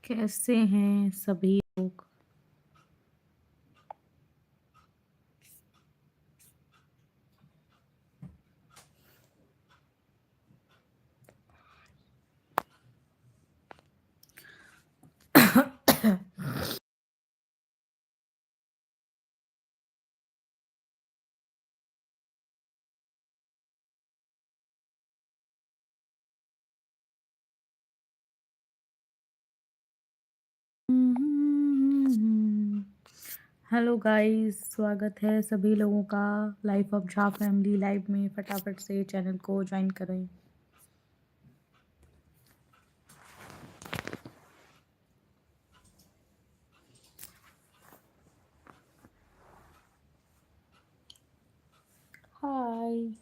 कैसे हैं सभी लोग। हेलो गाइस, स्वागत है सभी लोगों का life of Jha family live में। फटाफट से चैनल को ज्वाइन करें। हाय।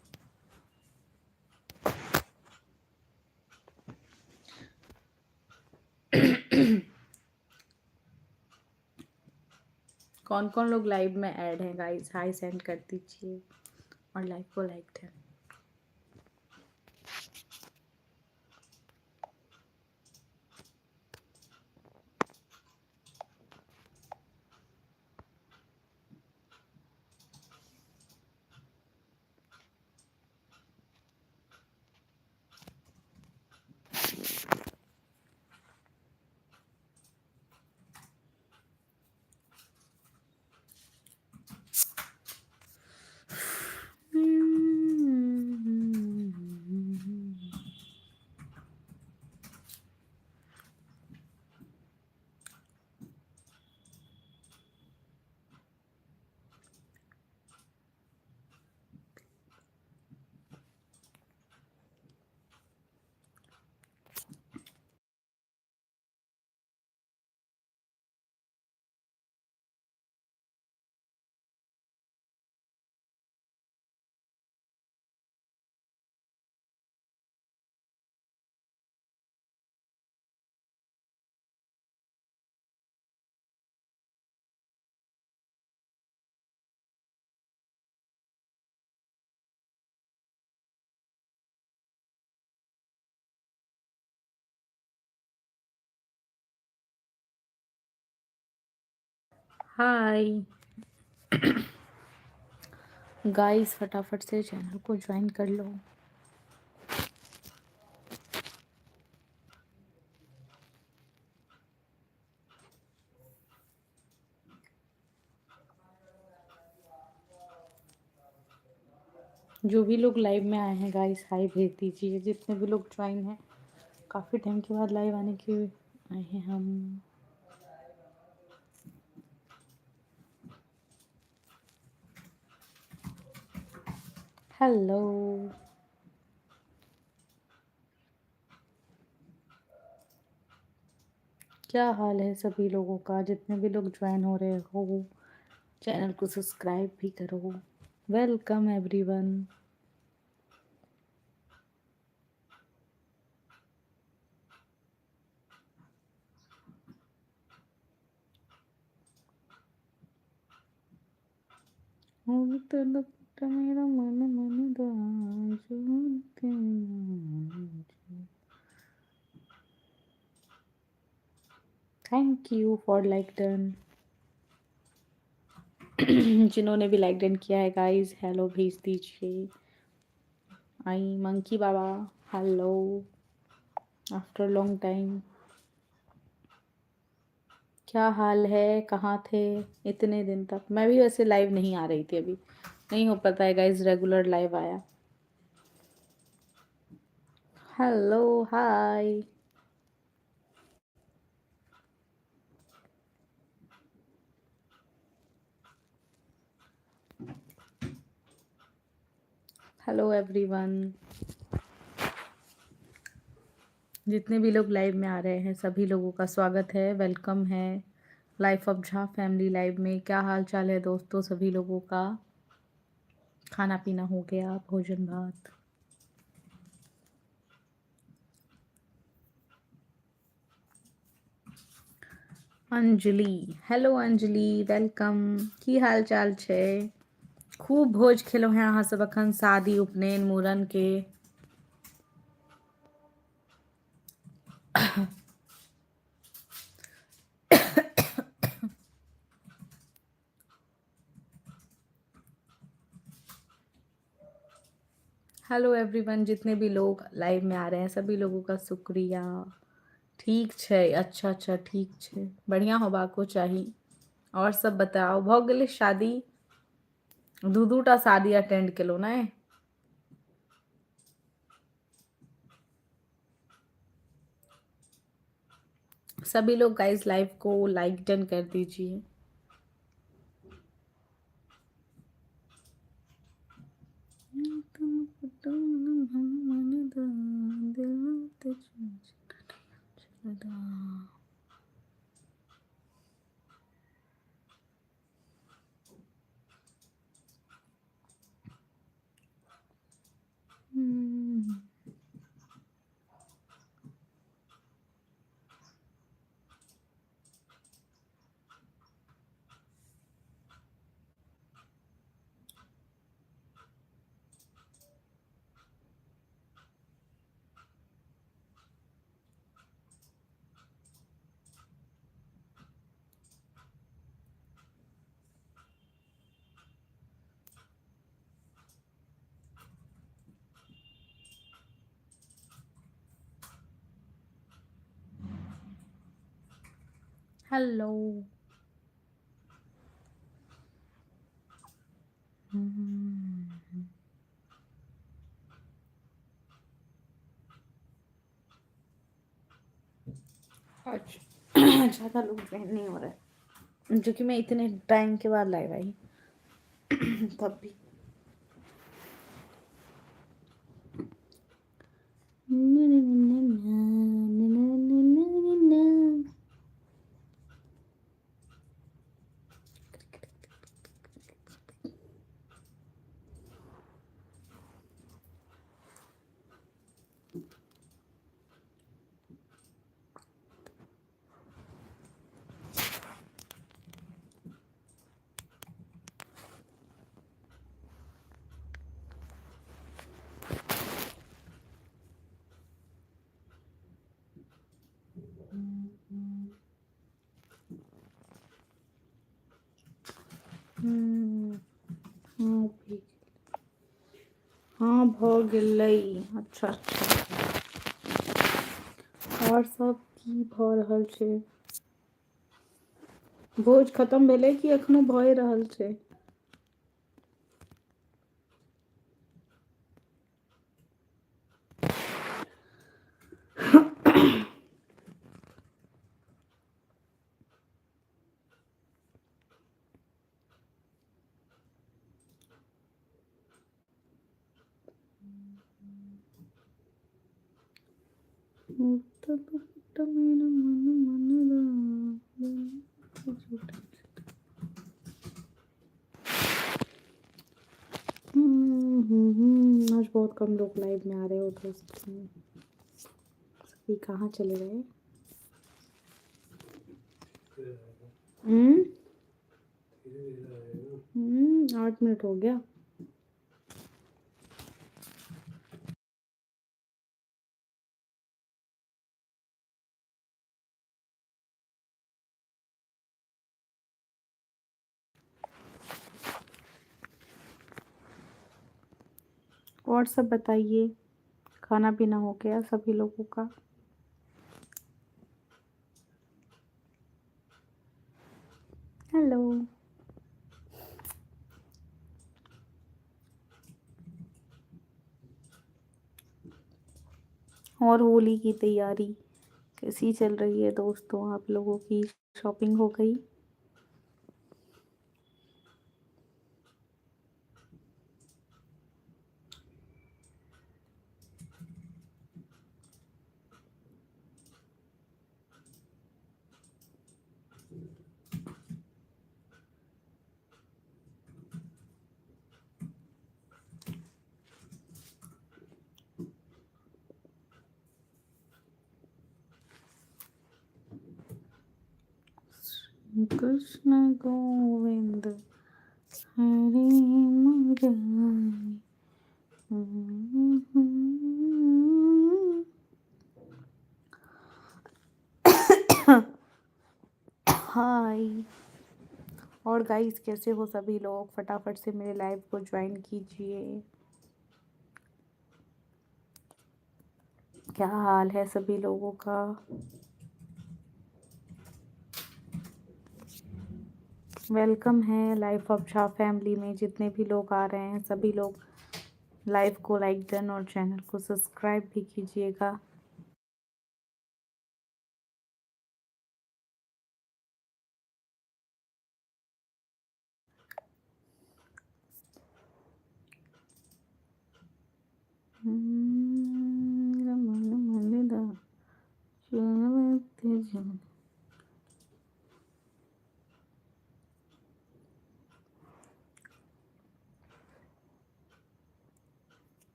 कौन कौन लोग लाइव में ऐड हैं गाइस, हाय सेंड कर दीजिए और लाइव को लाइक है। हाय गाइस, फटाफट से चैनल को ज्वाइन कर लो। जो भी लोग लाइव में आए हैं गाइस, हाय भेज दीजिए। जितने भी लोग ज्वाइन हैं, काफ़ी टाइम के बाद लाइव आने के आए हैं हम। हेलो, क्या हाल है सभी लोगों का। जितने भी लोग ज्वाइन हो रहे हो, चैनल को सब्सक्राइब भी करो। Welcome everyone. मेरा मन मन thank you for like done. जिन्होंने भी लाइक डन किया है गाइस, हेलो भेज दीजिए। आई मंकी बाबा, हेलो आफ्टर लॉन्ग टाइम। क्या हाल है, कहाँ थे इतने दिन तक। मैं भी वैसे लाइव नहीं आ रही थी, अभी नहीं हो पाता है गाइस रेगुलर लाइव आया। Hello, hi. Hello everyone. जितने भी लोग लाइव में आ रहे हैं, सभी लोगों का स्वागत है, वेलकम है life of Jha family live में। क्या हाल चाल है दोस्तों सभी लोगों का। खाना पीना हो गया, भोजन भात। Anjali, hello Anjali, welcome. की हाल चाल छै। खूब भोज खेलौं हैं अहाँ सब अखन, शादी उपनयन मूड़न के। हेलो एवरीवन, जितने भी लोग लाइव में आ रहे हैं सभी लोगों का शुक्रिया। ठीक छै, अच्छा अच्छा ठीक छै, बढ़िया होबाको चाही। और सब बताओ, भ गेलै शादी? दू टा शादी अटेंड केलहुँ ने। सभी लोग गाइस लाइव को लाइक डन कर दीजिए। हेलो। आज ज़्यादा लोग ज्वाइन नहीं हो रहे, जो कि मैं इतने टाइम के बाद लाइव आई तब भी। हाँ भ गेलै। अच्छा अच्छा। और सब की भ रहल छै? भोज खत्म भेलै कि एखनो भए रहल छै? आज बहुत कम लोग लाइव में आ रहे हो दोस्त। सभी कहाँ चले गए? 8 मिनट हो गया। और सब बताइए, खाना पीना हो गया सभी लोगों का? हेलो। और होली की तैयारी कैसी चल रही है दोस्तों? आप लोगों की शॉपिंग हो गई? कृष्ण गोविंद हरे मुरारी। हाय। और गाइस कैसे हो सभी लोग? फटाफट से मेरे लाइव को ज्वाइन कीजिए। क्या हाल है सभी लोगों का। वेलकम है लाइफ ऑफ झा फैमिली में। जितने भी लोग आ रहे हैं सभी लोग लाइव को लाइक डन और चैनल को सब्सक्राइब भी कीजिएगा।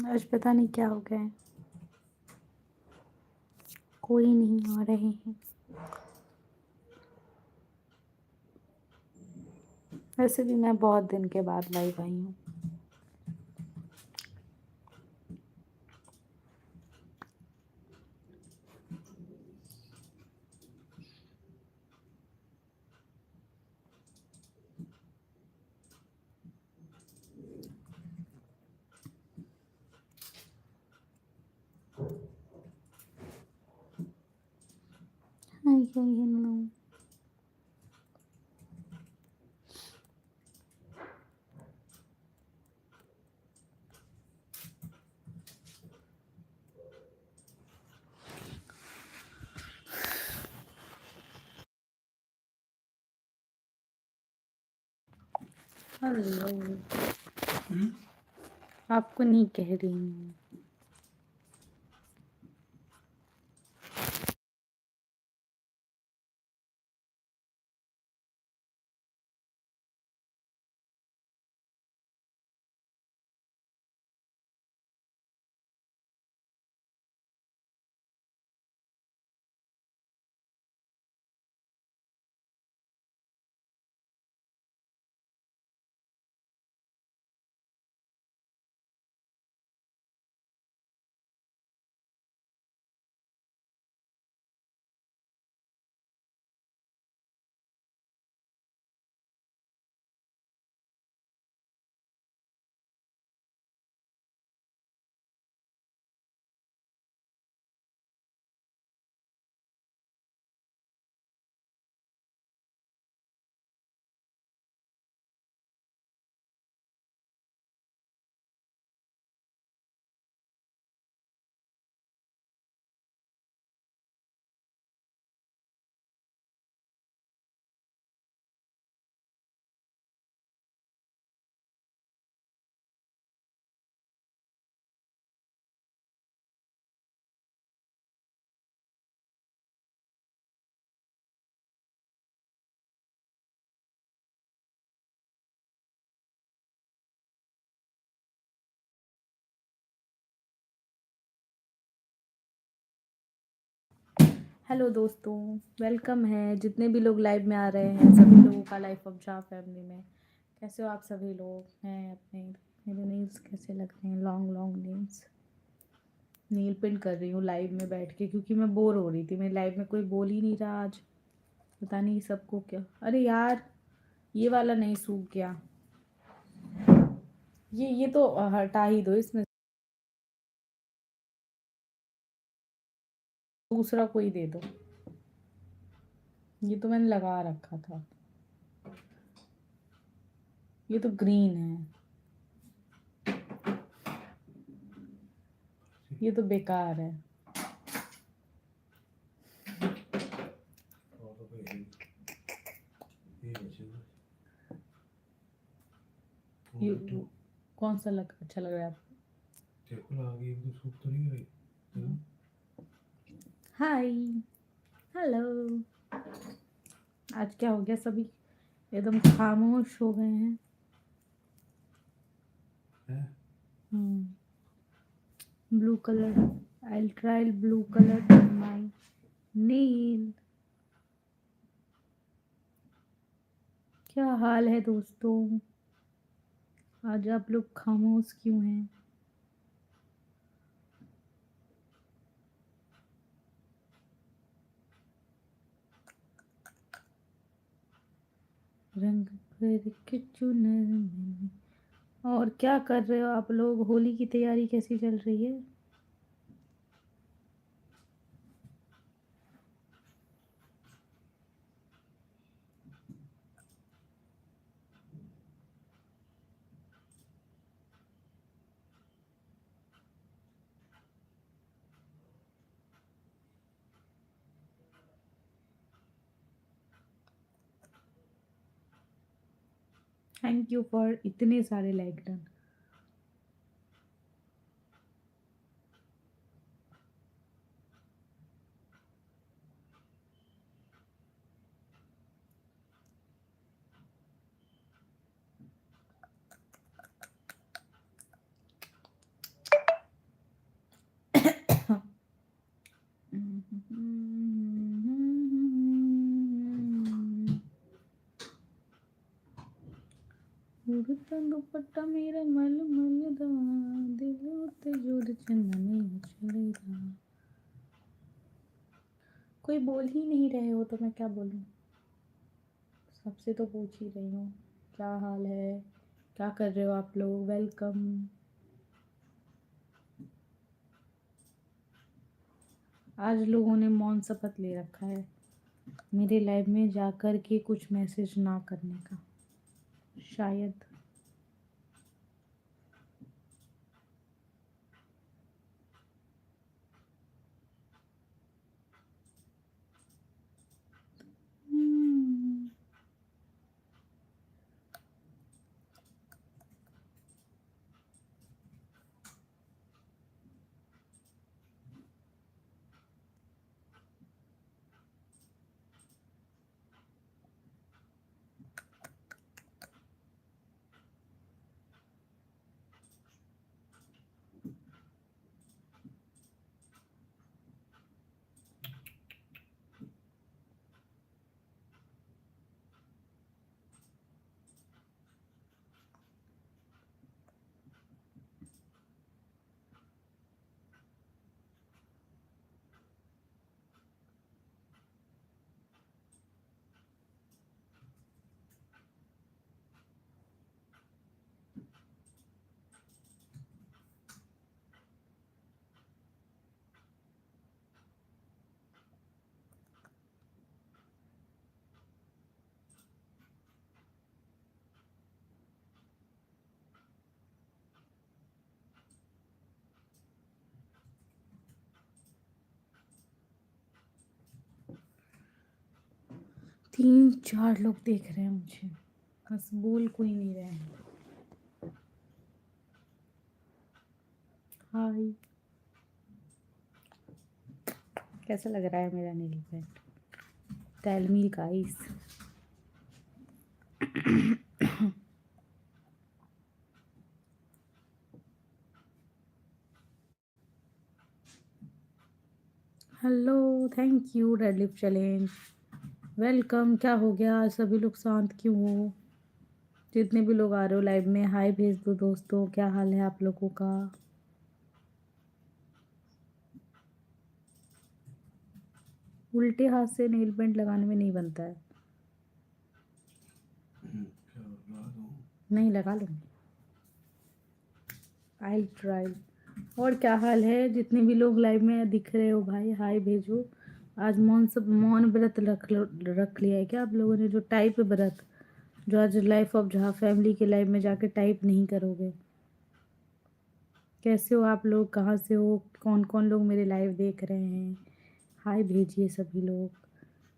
आज पता नहीं क्या हो गया है, कोई नहीं आ रहे हैं। वैसे भी मैं बहुत दिन के बाद लाइव आई हूँ। हेलो, आपको नहीं कह रही हूँ। हेलो दोस्तों, वेलकम है। जितने भी लोग लाइव में आ रहे हैं सभी लोगों का लाइफ ऑफ झा फैमिली में। कैसे हो आप सभी लोग हैं अपने। मेरे नेल्स कैसे लग रहे हैं, लॉन्ग लॉन्ग नेल्स। नील पेंट कर रही हूँ लाइव में बैठ के क्योंकि मैं बोर हो रही थी। मेरे लाइव में कोई बोल ही नहीं रहा आज, पता नहीं सबको क्या। अरे यार, ये वाला नहीं सूख गया। ये तो हटा ही दो, इसमें दूसरा कोई दे दो। ये तो मैंने लगा रखा था, ये तो ग्रीन है, ये तो बेकार है। यू कौन सा अच्छा लग रहा है आपको? हाय, हेलो। आज क्या हो गया, सभी एकदम खामोश हो गए हैं। Blue colour, I try blue colour in my nail. क्या हाल है दोस्तों? आज आप लोग खामोश क्यों हैं? रंग भर के चुनर में। और क्या कर रहे हो आप लोग? होली की तैयारी कैसी चल रही है? थैंक यू फॉर इतने सारे लाइक डन। उड़ता दुपट्टा मेरा मल मल दा, दिल ते जुड़ चंदने चलेगा। कोई बोल ही नहीं रहे हो तो मैं क्या बोलूं? सबसे तो पूछ ही रही हूँ, क्या हाल है, क्या कर रहे हो आप लोग? वेलकम। आज लोगों ने मौन शपथ ले रखा है मेरे लाइव में जाकर के कुछ मैसेज ना करने का, शायद। हम्म, तीन चार लोग देख रहे हैं मुझे, बस बोल कोई नहीं रहे हैं। हाय, कैसा लग रहा है मेरा nail paint? Tell me guys. Hello, thank you red lip challenge, welcome. क्या हो गया, सभी लोग शांत क्यों हो? जितने भी लोग आ रहे हो लाइव में, हाय भेज दो दोस्तों। क्या हाल है आप लोगों का? उल्टे हाथ से नेल पेंट लगाने में नहीं बनता है। नहीं, लगा लूँगी, आई ट्राई। और क्या हाल है? जितने भी लोग लाइव में दिख रहे हो भाई, हाय भेजो। आज मौन व्रत रख लिया है क्या आप लोगों ने? जो टाइप व्रत, जो आज लाइफ ऑफ जहाँ फैमिली के लाइव में जाके टाइप नहीं करोगे। कैसे हो आप लोग? कहाँ से हो? कौन कौन लोग मेरे लाइव देख रहे हैं? हाय भेजिए सभी लोग।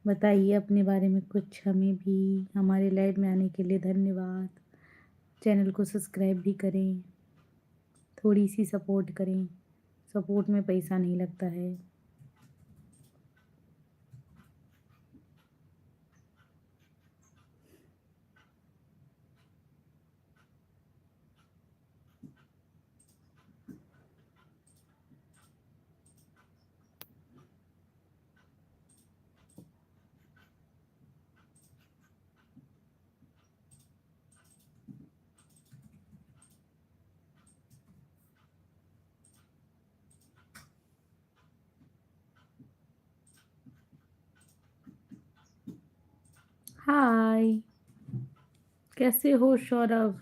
बताइए अपने बारे में कुछ, हमें भी। हमारे लाइव में आने के लिए धन्यवाद। चैनल को सब्सक्राइब भी करें, थोड़ी सी सपोर्ट करें। सपोर्ट में पैसा नहीं लगता है। हाय, कैसे हो सौरभ?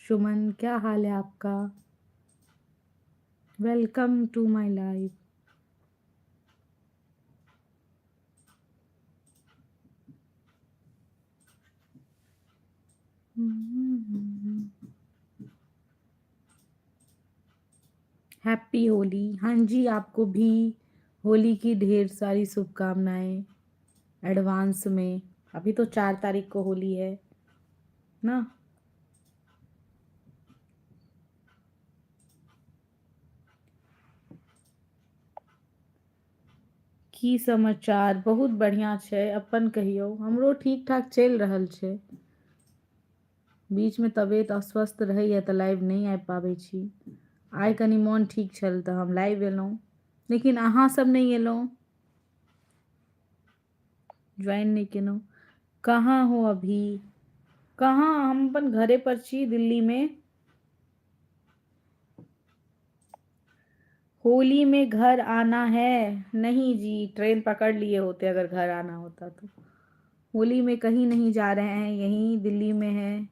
सुमन, क्या हाल है आपका? Welcome to my life. Happy Holi. हाँ जी, आपको भी होली की ढेर सारी शुभकामनाएं एडवांस में। अभी तो 4 तारीख को होली है ना। की समाचार बहुत बढ़िया छै, अपन कहियो। हमरो ठीक ठाक चल रहल छै। बीच में तबियत अस्वस्थ रहैए तऽ लाइव नहीं आबि पाबै छी। आइ कनी मोन ठीक छल तऽ हम लाइव एलहुँ, लेकिन अहाँ सब नहीं एलहुँ, ज्वाइन नहीं केलहुँ। कहाँ हो अभी? कहाँ? हम अपन घरे पर छी, दिल्ली में। होली में घर आना है? नहीं जी, ट्रेन पकड़ लिए होते अगर घर आना होता तो। होली में कहीं नहीं जा रहे हैं, यहीं दिल्ली में हैं।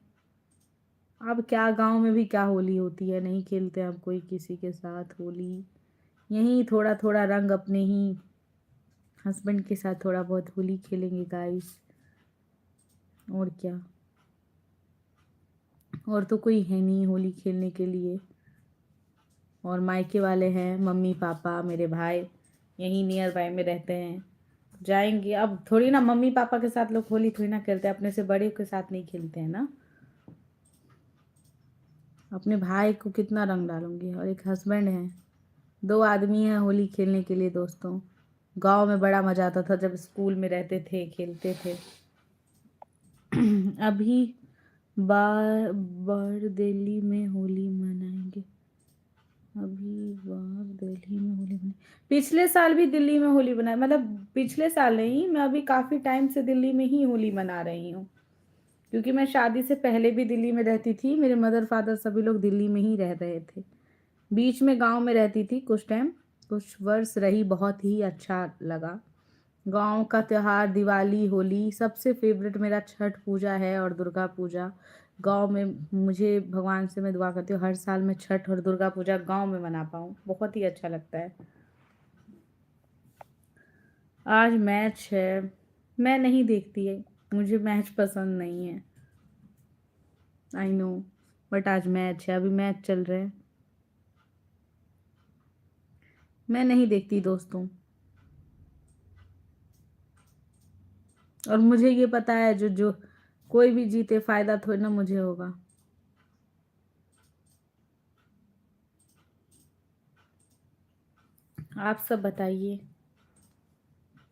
अब क्या, गांव में भी क्या होली होती है, नहीं खेलते अब कोई किसी के साथ होली। यहीं थोड़ा थोड़ा रंग अपने ही हस्बैंड के साथ थोड़ा बहुत होली खेलेंगे गाइस, और क्या। और तो कोई है नहीं होली खेलने के लिए। और मायके वाले हैं, मम्मी पापा मेरे भाई यहीं नियर बाय में रहते हैं। जाएंगे अब। थोड़ी ना मम्मी पापा के साथ लोग होली थोड़ी ना खेलते हैं, अपने से बड़े के साथ नहीं खेलते हैं ना। अपने भाई को कितना रंग डालूंगी, और एक हस्बैंड है, 2 आदमी हैं होली खेलने के लिए दोस्तों। गांव में बड़ा मजा आता था जब स्कूल में रहते थे, खेलते थे। अभी बार बार दिल्ली में होली मनाएंगे। अभी बार दिल्ली में होली मनाए। पिछले साल भी दिल्ली में होली मनाए, मतलब पिछले साल नहीं, मैं अभी काफी टाइम से दिल्ली में ही होली मना रही हूँ। क्योंकि मैं शादी से पहले भी दिल्ली में रहती थी, मेरे मदर फादर सभी लोग दिल्ली में ही रह रहे थे। बीच में गांव में रहती थी कुछ टाइम, कुछ वर्ष रही, बहुत ही अच्छा लगा। गांव का त्योहार दिवाली होली, सबसे फेवरेट मेरा छठ पूजा है और दुर्गा पूजा। गांव में मुझे भगवान से मैं दुआ करती हूँ हर साल मैं छठ और दुर्गा पूजा गांव में मना पाऊँ, बहुत ही अच्छा लगता है। आज मैच है, मैं नहीं देखती है, मुझे मैच पसंद नहीं है। आई नो, बट आज मैच है, अभी मैच चल रहे हैं। मैं नहीं देखती दोस्तों, और मुझे ये पता है जो जो कोई भी जीते फायदा थोड़ी ना मुझे होगा। आप सब बताइए,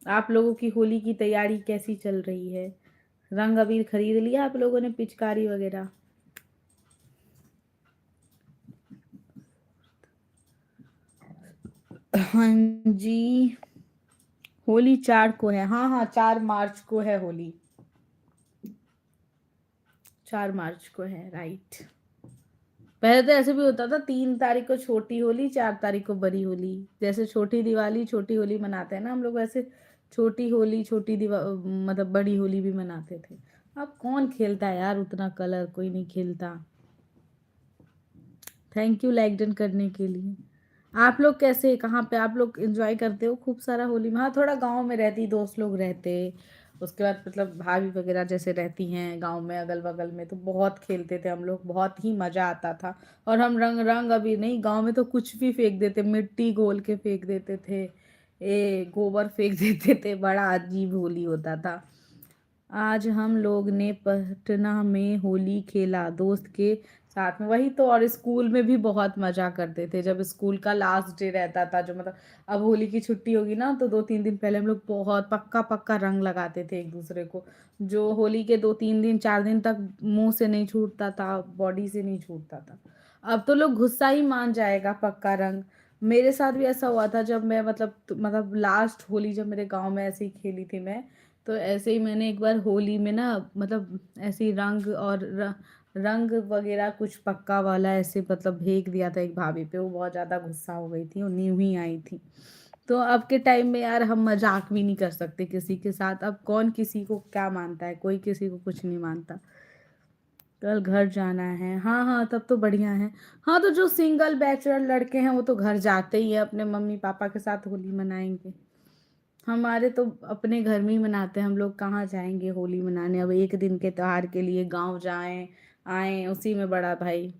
आप लोगों की होली की तैयारी कैसी चल रही है? रंग अबीर खरीद लिया आप लोगों ने, पिचकारी वगैरह? हाँ जी, होली 4 को है। हाँ हाँ, 4 मार्च को है होली, 4 मार्च को है, राइट। पहले तो ऐसे भी होता था, 3 तारीख को छोटी होली, 4 तारीख को बड़ी होली। जैसे छोटी दिवाली छोटी होली मनाते हैं ना हम लोग, वैसे छोटी होली छोटी मतलब बड़ी होली भी मनाते थे। अब कौन खेलता है यार उतना कलर, कोई नहीं खेलता। थैंक यू लाइक डन करने के लिए। आप लोग कैसे, कहाँ पे आप लोग एंजॉय करते हो खूब सारा होली में? हाँ, थोड़ा गांव में रहती, दोस्त लोग रहते, उसके बाद मतलब भाभी वगैरह जैसे रहती हैं गांव में अगल बगल में, तो बहुत खेलते थे हम लोग, बहुत ही मज़ा आता था। और हम रंग रंग अभी नहीं, गांव में तो कुछ भी फेंक देते, मिट्टी घोल के फेंक देते थे, गोबर फेंक देते थे, बड़ा अजीब होली होता था। आज हम लोग ने पटना में होली खेला दोस्त के साथ में। वही तो, और स्कूल में भी बहुत मजा करते थे जब स्कूल का लास्ट डे रहता था, जो मतलब अब होली की छुट्टी होगी ना तो 2-3 दिन पहले हम लोग बहुत पक्का पक्का रंग लगाते थे एक दूसरे को। जो होली के 2-3 दिन 4 दिन तक मुंह से नहीं छूटता था, बॉडी से नहीं छूटता था। अब तो लोग गुस्सा ही मान जाएगा पक्का रंग। मेरे साथ भी ऐसा हुआ था जब मैं मतलब लास्ट होली जब मेरे गांव में ऐसे ही खेली थी मैं। तो ऐसे ही मैंने एक बार होली में ना मतलब ऐसे ही रंग और रंग वगैरह कुछ पक्का वाला ऐसे मतलब फेंक दिया था एक भाभी पे। वो बहुत ज़्यादा गुस्सा हो गई थी और न्यू ही आई थी। तो अब के टाइम में यार हम मजाक भी नहीं कर सकते किसी के साथ। अब कौन किसी को क्या मानता है, कोई किसी को कुछ नहीं मानता। कल घर जाना है, हाँ हाँ तब तो बढ़िया है। हाँ तो जो सिंगल बैचलर लड़के हैं वो तो घर जाते ही है, अपने मम्मी पापा के साथ होली मनाएंगे। हमारे तो अपने घर में ही मनाते हैं, हम लोग कहाँ जाएंगे होली मनाने। अब एक दिन के त्योहार के लिए गांव जाएं आए, उसी में बड़ा भाई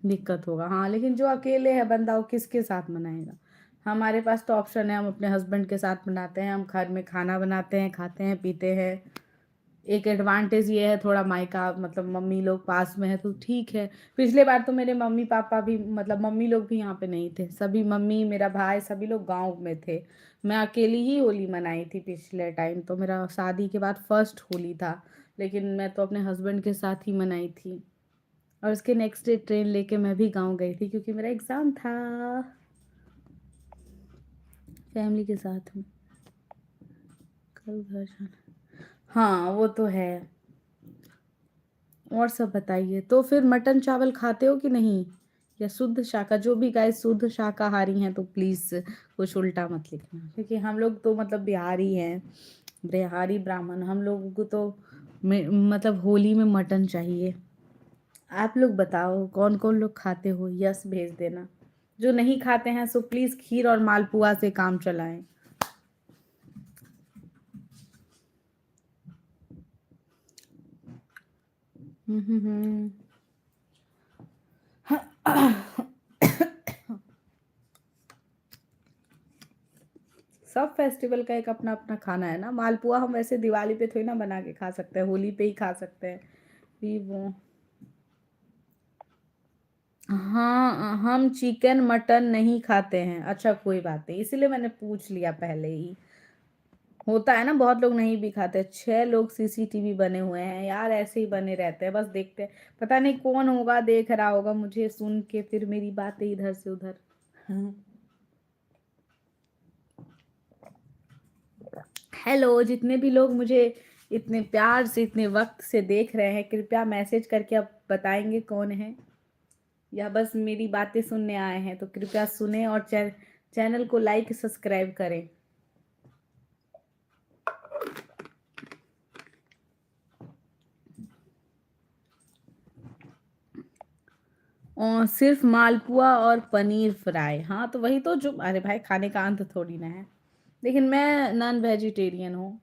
दिक्कत होगा। हाँ लेकिन जो अकेले है बंदा वो किसके साथ मनाएगा। हमारे पास तो ऑप्शन है, हम अपने हस्बैंड के साथ मनाते हैं, हम घर में खाना बनाते हैं, खाते हैं पीते हैं। एक एडवांटेज ये है थोड़ा मायका मतलब मम्मी लोग पास में है तो ठीक है। पिछले बार तो मेरे मम्मी पापा भी मतलब मम्मी लोग भी यहाँ पे नहीं थे, सभी मम्मी मेरा भाई सभी लोग गांव में थे। मैं अकेली ही होली मनाई थी पिछले टाइम, तो मेरा शादी के बाद फर्स्ट होली था। लेकिन मैं तो अपने हस्बैंड के साथ ही मनाई थी। और उसके नेक्स्ट डे ट्रेन लेके मैं भी गाँव गई थी क्योंकि मेरा एग्ज़ाम था। फैमिली के साथ हूँ। कल घर जाना, हाँ वो तो है। और सब बताइए, तो फिर मटन चावल खाते हो कि नहीं, या शुद्ध शाका। जो भी गाइस शुद्ध शाकाहारी हैं तो प्लीज़ कुछ उल्टा मत लिखना, क्योंकि हम लोग तो मतलब बिहारी हैं, बिहारी ब्राह्मण हम लोगों को तो मतलब होली में मटन चाहिए। आप लोग बताओ कौन कौन लोग खाते हो, यस भेज देना। जो नहीं खाते हैं सो प्लीज़ खीर और मालपुआ से काम चलाएं। हम्म। सब फेस्टिवल का एक अपना अपना खाना है ना। मालपुआ हम वैसे दिवाली पे थोड़ी ना बना के खा सकते हैं, होली पे ही खा सकते हैं। भी वो, हाँ हम चिकन मटन नहीं खाते हैं। अच्छा कोई बात नहीं, इसीलिए मैंने पूछ लिया पहले ही। होता है ना बहुत लोग नहीं भी खाते। 6 लोग सीसीटीवी बने हुए हैं यार, ऐसे ही बने रहते हैं, बस देखते हैं। पता नहीं कौन होगा देख रहा होगा मुझे सुन के, फिर मेरी बातें इधर से उधर। हाँ। हेलो, जितने भी लोग मुझे इतने प्यार से इतने वक्त से देख रहे हैं, कृपया मैसेज करके अब बताएंगे कौन है, या बस मेरी बातें सुनने आए हैं। तो कृपया सुने और चैनल को लाइक सब्सक्राइब करें। और सिर्फ मालपुआ और पनीर फ्राई, हाँ तो वही तो जो, अरे भाई खाने का अंत थोड़ी ना है। लेकिन मैं नॉन वेजिटेरियन हूँ।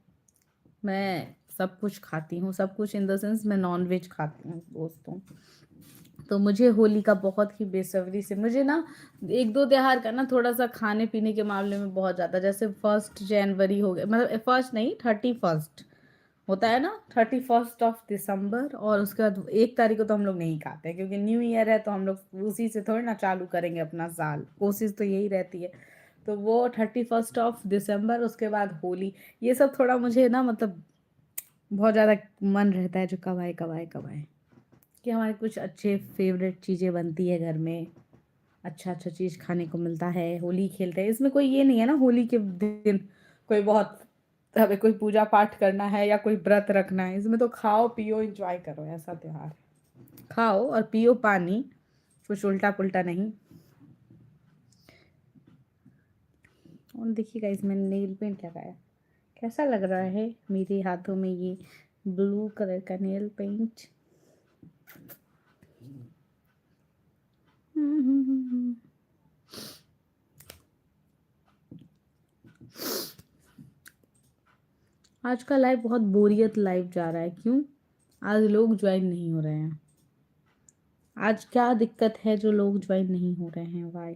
मैं सब कुछ खाती हूँ, सब कुछ इन द सेंस मैं नॉन वेज खाती हूँ दोस्तों। तो मुझे होली का बहुत ही बेसब्री से, मुझे ना एक दो त्योहार का ना थोड़ा सा खाने पीने के मामले में बहुत ज़्यादा, जैसे 1 जनवरी हो गया, मतलब फर्स्ट नहीं 31 होता है ना, 31 दिसंबर। और उसके बाद 1 तारीख को तो हम लोग नहीं खाते क्योंकि न्यू ईयर है, तो हम लोग उसी से थोड़ी ना चालू करेंगे अपना साल, कोशिश तो यही रहती है। तो वो 31 दिसंबर, उसके बाद होली। ये सब थोड़ा मुझे ना मतलब बहुत ज़्यादा मन रहता है जो कब आए कब आए कब आए, कि हमारे कुछ अच्छे फेवरेट चीज़ें बनती है घर में, अच्छा अच्छा चीज़ खाने को मिलता है, होली खेलते हैं। इसमें कोई ये नहीं है ना होली के दिन कोई बहुत हमें कोई पूजा पाठ करना है या कोई व्रत रखना है। इसमें तो खाओ पियो एंजॉय करो, ऐसा त्योहार है। खाओ और पियो पानी, कुछ उल्टा पुल्टा नहीं। और देखिएगा इसमें नेल पेंट लगाया, कैसा लग रहा है मेरे हाथों में ये ब्लू कलर का नेल पेंट। आज का लाइव बहुत बोरियत लाइव जा रहा है, क्यों? आज लोग ज्वाइन नहीं हो रहे हैं। आज क्या दिक्कत है जो लोग ज्वाइन नहीं हो रहे हैं, वाई?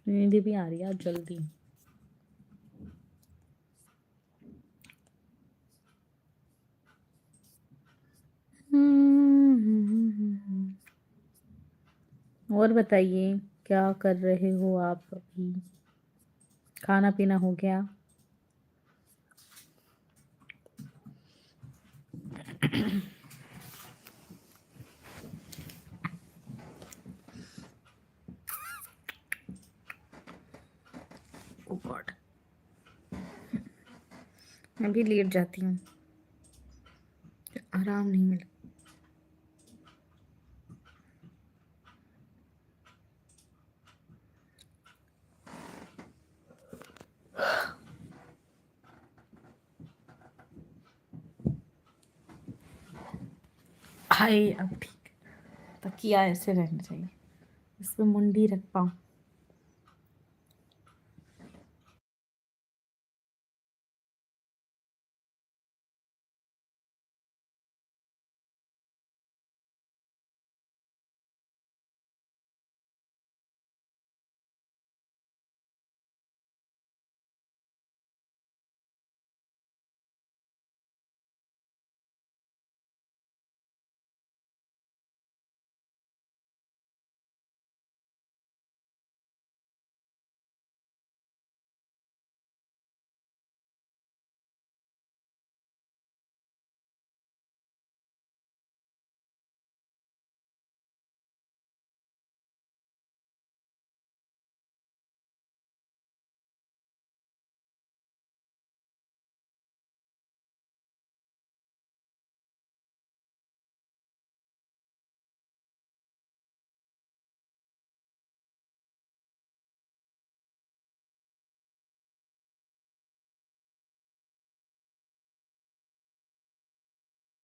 नींद भी आ रही है आज जल्दी। और बताइए क्या कर रहे हो आप अभी? खाना पीना हो गया? ओ गॉड, मैं भी लेट जाती हूँ, आराम नहीं मिला। हाय अब ठीक, तकिया ऐसे रहना चाहिए, इस पे मुंडी रख पाऊँ।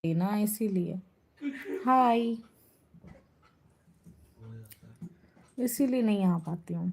ना इसीलिए, हाय, इसीलिए नहीं आ पाती हूँ।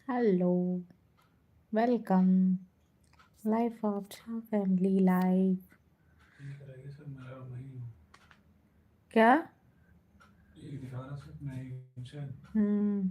Hello, welcome, life of family life. क्या? हम्म।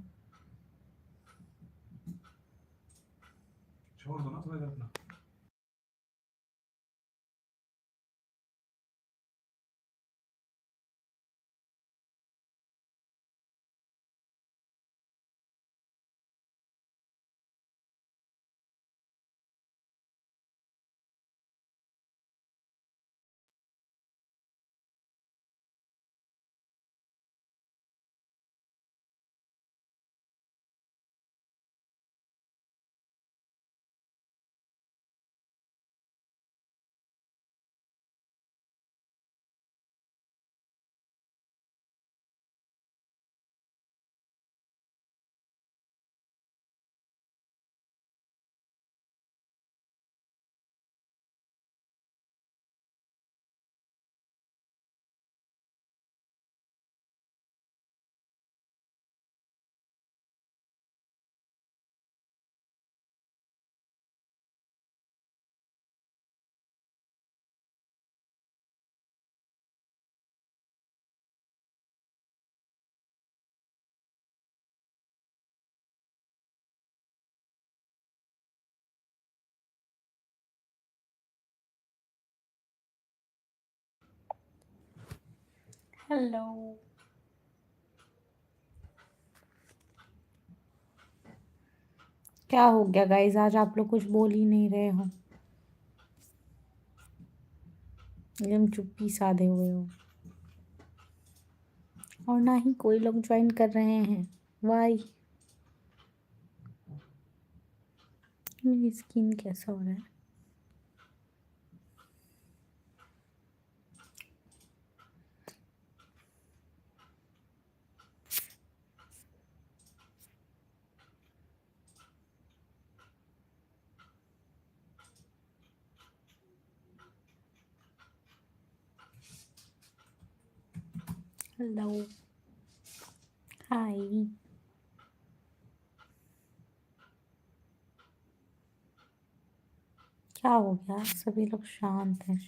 हेलो। क्या हो गया गाइस, आज आप लोग कुछ बोल ही नहीं रहे हो, एकदम चुप्पी साधे हुए हो, और ना ही कोई लोग ज्वाइन कर रहे हैं। वाई। मेरी स्किन कैसा हो रहा है? हेलो। हाय। क्या हो गया, सभी लोग शांत हैं।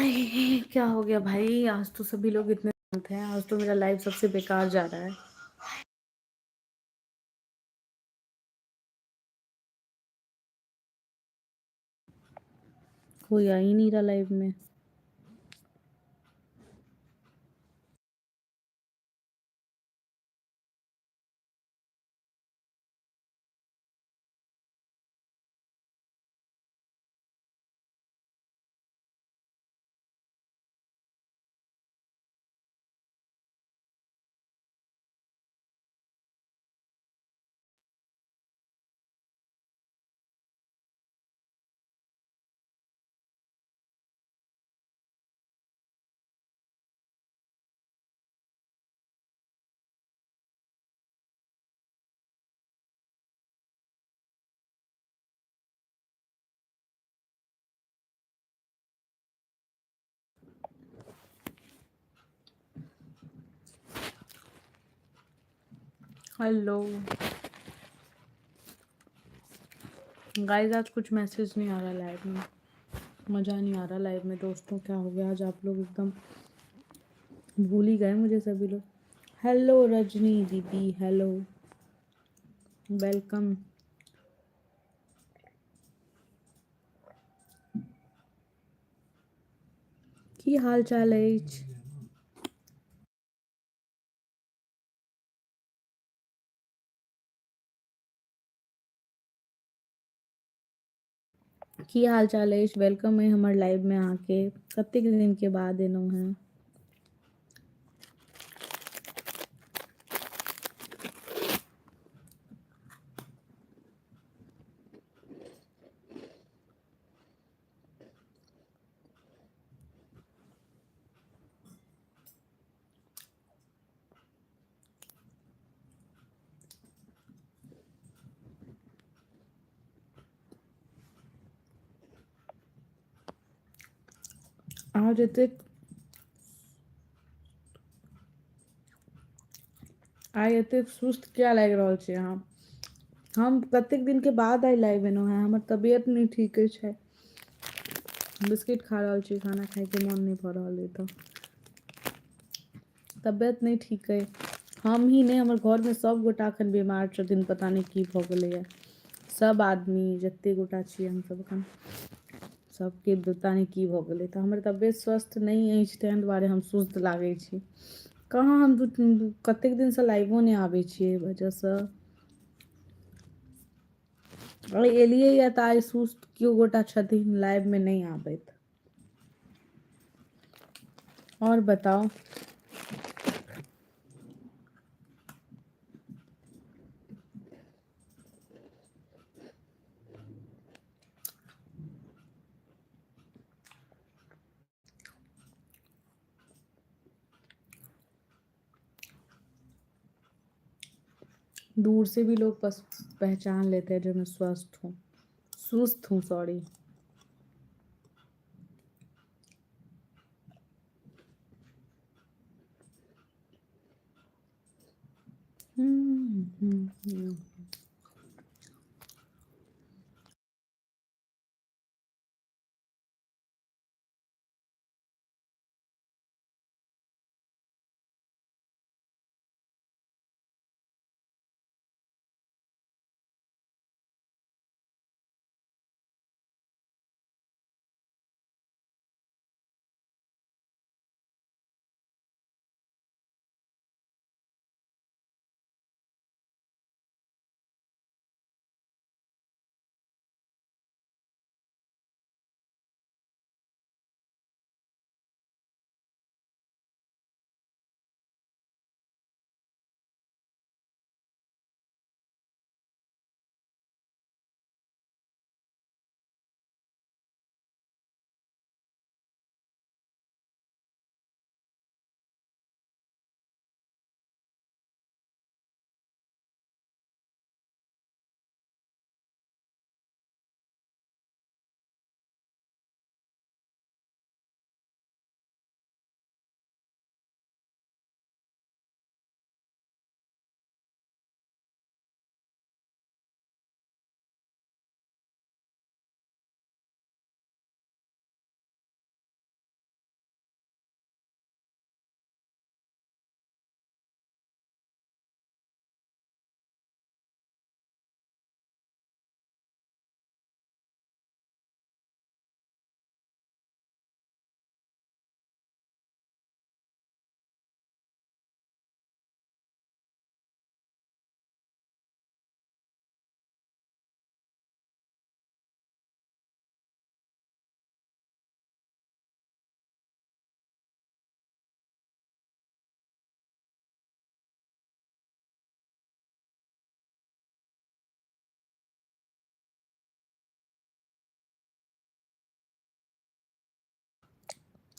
हाय, क्या हो गया भाई? आज तो सभी लोग इतने शांत हैं। आज तो मेरा लाइफ सबसे बेकार जा रहा है। कोई आ ही नहीं रहा लाइव में। हेलो गाइस, आज कुछ मैसेज नहीं आ रहा लाइव में। मज़ा नहीं आ रहा लाइव में। दोस्तों, क्या हो गया आज? आप लोग एकदम भूल ही गए मुझे सभी लोग। हेलो रजनी दीदी, हेलो, वेलकम। की हाल चाल अछि? की हाल चाल अछि? वेलकम है हमार लाइव में आके। कतेक दिन के बाद एलहुँ हैं। आज एतेक आइ एतेक सुस्त क्या लागि रहल छी अहाँ? हम कतेक दिन के बाद आइ लाइव एलहुँ हैं। हमर तबियत नहीं ठीक छै। बिस्किट खा रहल छी, खाना खाए के मन नहीं भऽ रहल अइ तऽ तबियत नहीं ठीक है। हम ही नहीं, हमर घर में सब गोटा एखन बीमार छथिन। पता नहीं की भऽ गेलैए। सब आदमी जते गोटा छियै हमसब एखन, सबके पता नहीं की भऽ गेलै। तऽ हमर तबियत स्वस्थ नहीं अछि, ताहि दुआरे हम सुस्त लागै छी। कहाँ हम कतेक दिनसँ लाइवो नहीं आबै छियै एहि वजहसँ। अरे एलियै या तऽ आइ सुस्त केओ गोटा छथिन, लाइव में नहीं आबैत। और बताओ। दूर से भी लोग पहचान लेते हैं जो मैं स्वस्थ हूँ, सुस्त हूँ, सॉरी।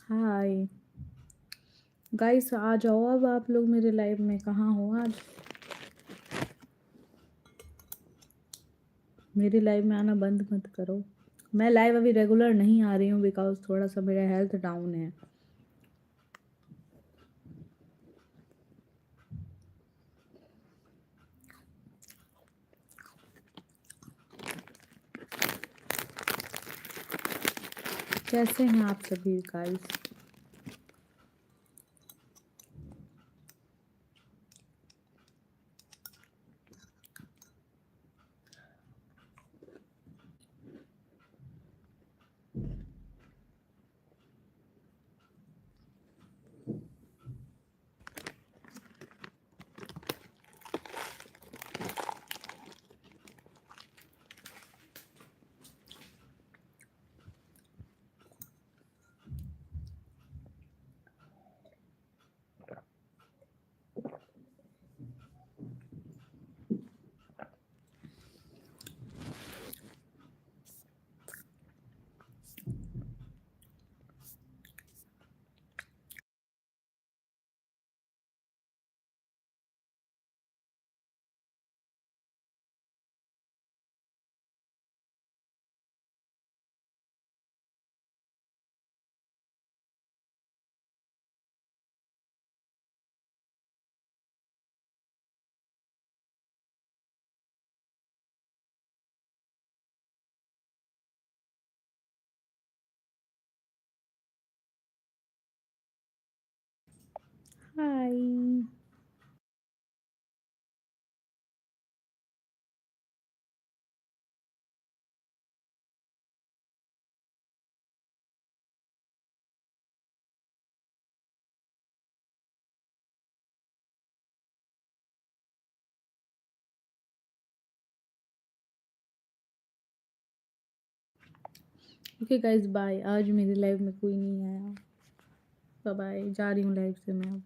हाय गाइस, आ जाओ अब आप लोग मेरे लाइव में। कहाँ हो आज? मेरे लाइव में आना बंद मत करो। मैं लाइव अभी रेगुलर नहीं आ रही हूँ बिकॉज थोड़ा सा मेरा हेल्थ डाउन है। कैसे हैं आप सभी guys? Hi okay guys, bye. आज मेरे लाइव में कोई नहीं आया। बाय बाय, जा रही हूँ लाइव से मैं अब।